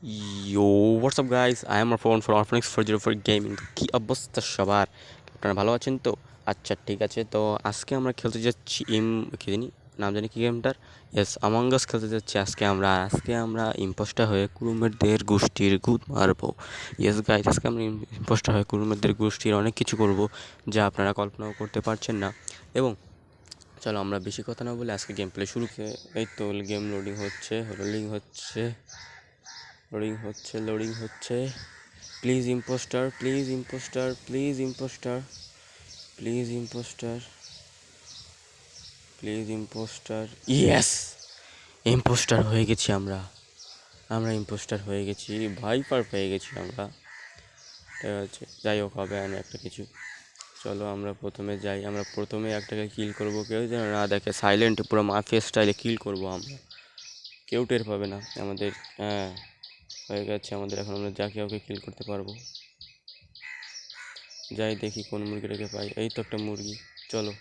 Yo, what's up guys? I am Arfan for Orphanix 404 Gaming. কি অবস্থা সবার? আপনারা ভালো আছেন তো? আচ্ছা ঠিক আছে, তো আজকে আমরা খেলতে যাচ্ছি কি জানি নাম জানি কি গেমটার। ইয়েস, আমং আস খেলতে যাচ্ছি আজকে আমরা ইম্পোস্টার হয়ে কুরুমেরদের গোষ্ঠীর গুদ মারবো। ইয়েস গাইজ, আজকে আমরা ইম্পোস্টার হয়ে কুরুমেরদের গোষ্ঠীর অনেক কিছু করব যা আপনারা কল্পনাও করতে পারছেন না। এবং চলো আমরা বেশি কথা না বলে আজকে গেম প্লে শুরু করে। এই তো গেম লোডিং হচ্ছে। Please impostor, please impostor, please impostor, please impostor, please impostor. Yes, impostor হয়ে গেছি আমরা ইম্পোস্টার হয়ে গেছি, ভাইপার পেয়ে গেছি আমরা। ঠিক আছে, যাই হোক, হবে না একটা কিছু। চলো আমরা প্রথমে যাই, আমরা প্রথমে একটাকে কিল করবো, কেউ যেন না দেখে, সাইলেন্ট পুরো মাফিয়া স্টাইলে কিল করবো আমরা, কেউ টের পাবে না আমাদের। হ্যাঁ, হয়ে গেছে আমাদের, এখন আমরা যাকে ওকে কিল করতে পারবো। যাই দেখি কোন মুরগিটাকে পাই। এই তো একটা মুরগি, চলো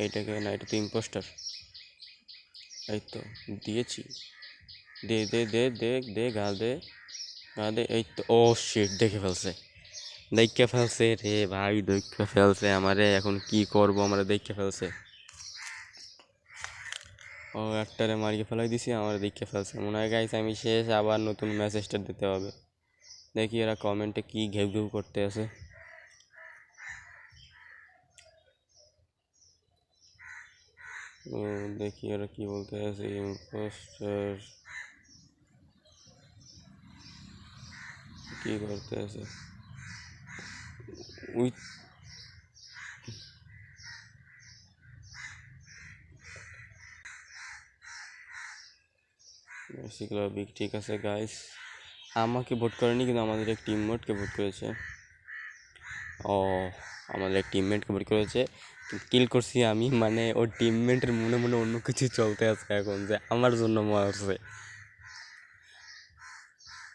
এইটাকে, না এটা তো ইম্পোস্টার। এই তো দিয়েছি, দে দে দে দে দে গা দে, গা দে। এই তো, ও শিট, দেখে ফেলছে রে ভাই, দেখে ফেলছে আমারে। এখন কি করবো, আমরা দেখে ফেলছে। ও একটারে মারিয়ে ফেলাই দিছি, আমার দেখে ফেলছে মনে হয়। গাইস আমি শেষ, আবার নতুন ম্যাচ স্টার্ট দিতে হবে। দেখি এরা কমেন্টে কি ঘেউ ঘেউ করতে আছে। দেখি ওরা কি বলতে আছে। ইম্পোস্টার কি করতে আছে? উইথ বিগ, ঠিক আছে গাইস, আমাকে ভোট করেনি কিন্তু আমাদের এক টিমমেটকে ভোট করেছে। ও, আমাদের এক টিমমেটকে ভোট করেছে, কিল করছি আমি। মানে ওর টিমমেটের মনে মনে অন্য কিছু চলতে আছে এখন, যে আমার জন্য মারছে।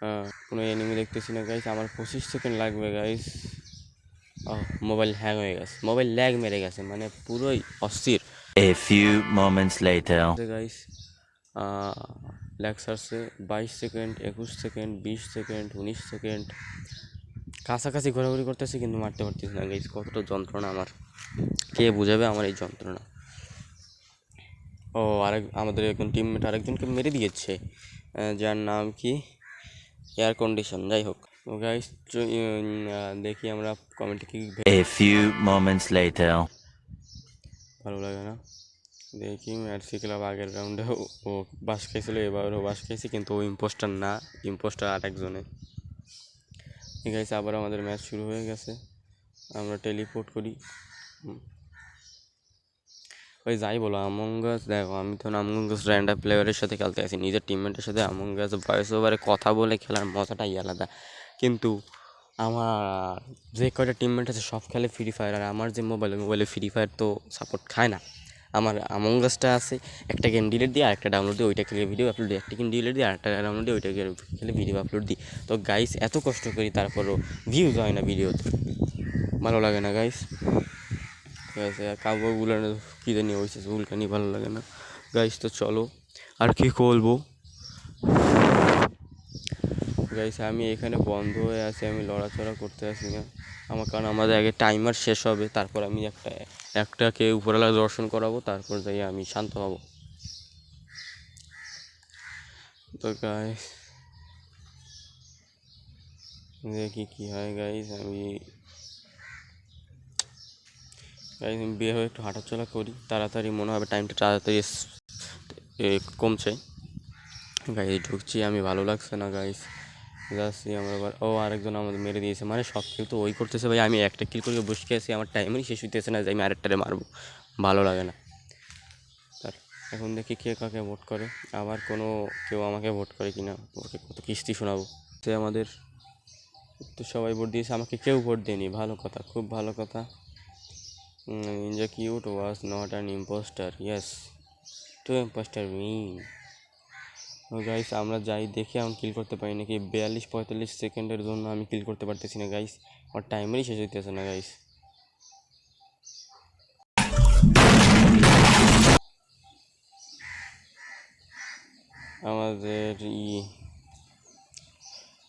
হ্যাঁ, কোনো এনিমি দেখতেছি না গাইস, আমার 25 সেকেন্ড লাগবে গাইস। মোবাইল হ্যাং হয়ে গেছে, মোবাইল ল্যাগ মেরে গেছে, মানে পুরোই অস্থির। A few moments later. Guys lag সারছে। 22 সেকেন্ড, 21 সেকেন্ড, 20 সেকেন্ড, 19 সেকেন্ড, কাছাকাছি ঘোরাঘুরি করতেছি কিন্তু মারতে পারতেছি না গাইস। কতটা যন্ত্রণা আমার, কে বুঝাবে আমার এই যন্ত্রণা। ও আমাদের একজন টিমমেট আরেকজনকে মেরে দিয়েছে, যার নাম কি এয়ার কন্ডিশন। যাই হোক গাইস, দেখি আমরা কমেন্টে কি। A few moments later. ভালো লাগে না, দেখি ম্যাডসি ক্লাব আগের রাউন্ডে ও বাস খাইছিল, এবারও বাস খাইছি, কিন্তু ও ইম্পোস্টার না, ইম্পোস্টার আরেকজনে। ঠিক আছে, আবার আমাদের ম্যাচ শুরু হয়ে গেছে, আমরা টেলিপোর্ট করি। ওই যাই বলো, আমং আস দেখো, আমি তো আমং আস র্যান্ডম প্লেয়ারের সাথে খেলতে আসি, নিজের টিমমেটের সাথে আমং আস ভয়েস ওভারে কথা বলে খেলার মজাটাই আলাদা। কিন্তু আমার যে কয়টা টিমমেট আছে সব খেলে ফ্রি ফায়ার, আর আমার যে মোবাইলে ফ্রি ফায়ার তো সাপোর্ট খায় না। আমার আমং আসটা আছে, একটা গেম ডিলিট দিয়ে আরেকটা ডাউনলোড দিয়ে ওইটা খেলে ভিডিও আপলোড দিই, একটা গেম ডিলিট দিয়ে আরেকটা ডাউনলোড দিয়ে ওইটা খেলে ভিডিও আপলোড দিই। তো গাইস এত কষ্ট করি, তারপরও ভিউজ হয় না ভিডিওতে, ভালো লাগে না গাইস। ঠিক আছে, আর কাব্যগুলো কী জানি হয়েছে, চুলকানি ভালো লাগে না গাইস। তো চলো, আর কি করবো গাইস, আমি এখানে বন্ধ হয়ে আছি, আমি লড়াচড়া করতে আসি না আমার, কারণ আমাদের আগে টাইমার শেষ হবে, তারপর আমি একটাকে উপরওয়ালা দর্শন করাবো, তারপর যাই আমি শান্ত হব। তো গাইস দেখি কী হয় গাইস। আমি বের হয়ে একটু হাঁটাচলা করি, তাড়াতাড়ি মনে হবে টাইমটা তাড়াতাড়ি কমছে। গাইস ঢুকছি আমি, ভালো লাগছে না গাইস, যাচ্ছি আমরা আবার। ও আরেকজন আমাদের মেরে দিয়েছে, মানে সব কিছু তো ওই করতেছে ভাই, আমি একটা কিল করে বসে আছি, আমার টাইমই শেষ হইতেছে না যে আমি আরেকটারে মারবো, ভালো লাগে না তার। এখন দেখি কে কাকে ভোট করে, আবার কেউ আমাকে ভোট করে কিনা, ওকে কত কিস্তি শোনাবো। সে আমাদের তো সবাই ভোট দিয়েছে, আমাকে কেউ ভোট দেয়নি, ভালো কথা, খুব ভালো কথা। Ninja cute was not an imposter, yes, two imposter win. ও গাইস আমরা যাই দেখি এখন কিল করতে পারি নাকি। 42-45 সেকেন্ডের জন্য আমি কিল করতে পারতেছি না গাইস, আমার টাইমারই শেষ হইতেছে না গাইস। আমাদের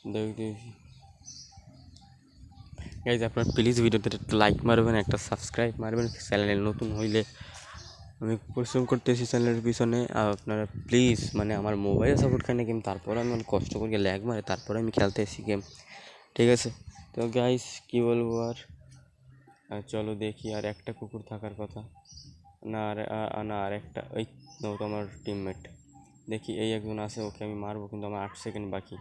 দেখতেছি গাইজ, আপনার প্লিজ ভিডিওতে একটা লাইক মারবেন, একটা সাবস্ক্রাইব মারবেন চ্যানেলে নতুন হইলে। আমি পরিশ্রম করতেছি চ্যানেলের পিছনে, আর আপনারা প্লিজ মানে আমার মোবাইলে সাপোর্ট খাই না গেম, তারপরে আমি অনেক কষ্ট করে ল্যাগ মারে তারপরে আমি খেলতে এসি গেম, ঠিক আছে? তো গাইস কী বলবো আর চলো দেখি, আর একটা কুকুর থাকার কথা না, আর একটা ওই নো তোমার টিমমেট, দেখি এই একজন আছে, ওকে আমি মারবো কিন্তু আমার 8 সেকেন্ড বাকি।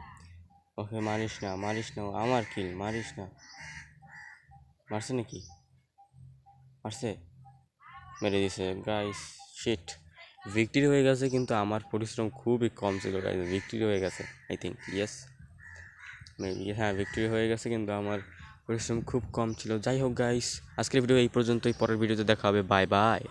ওকে মারিস না, মারিস না, আমার কিল, মারিস না। মারছে নাকি? মারছে, মেরে দিছে গাইস। শিট, ভিক্টরি হয়ে গেছে, কিন্তু আমার পরিশ্রম খুবই কম ছিল গাইস। ভিক্টরি হয়ে গেছে আই থিঙ্ক, ইয়েস মেবি, হ্যাঁ ভিক্টরি হয়ে গেছে, কিন্তু আমার পরিশ্রম খুব কম ছিল। যাই হোক গাইস, আজকের ভিডিও এই পর্যন্তই, পরের ভিডিওতে দেখা হবে, বাই বাই।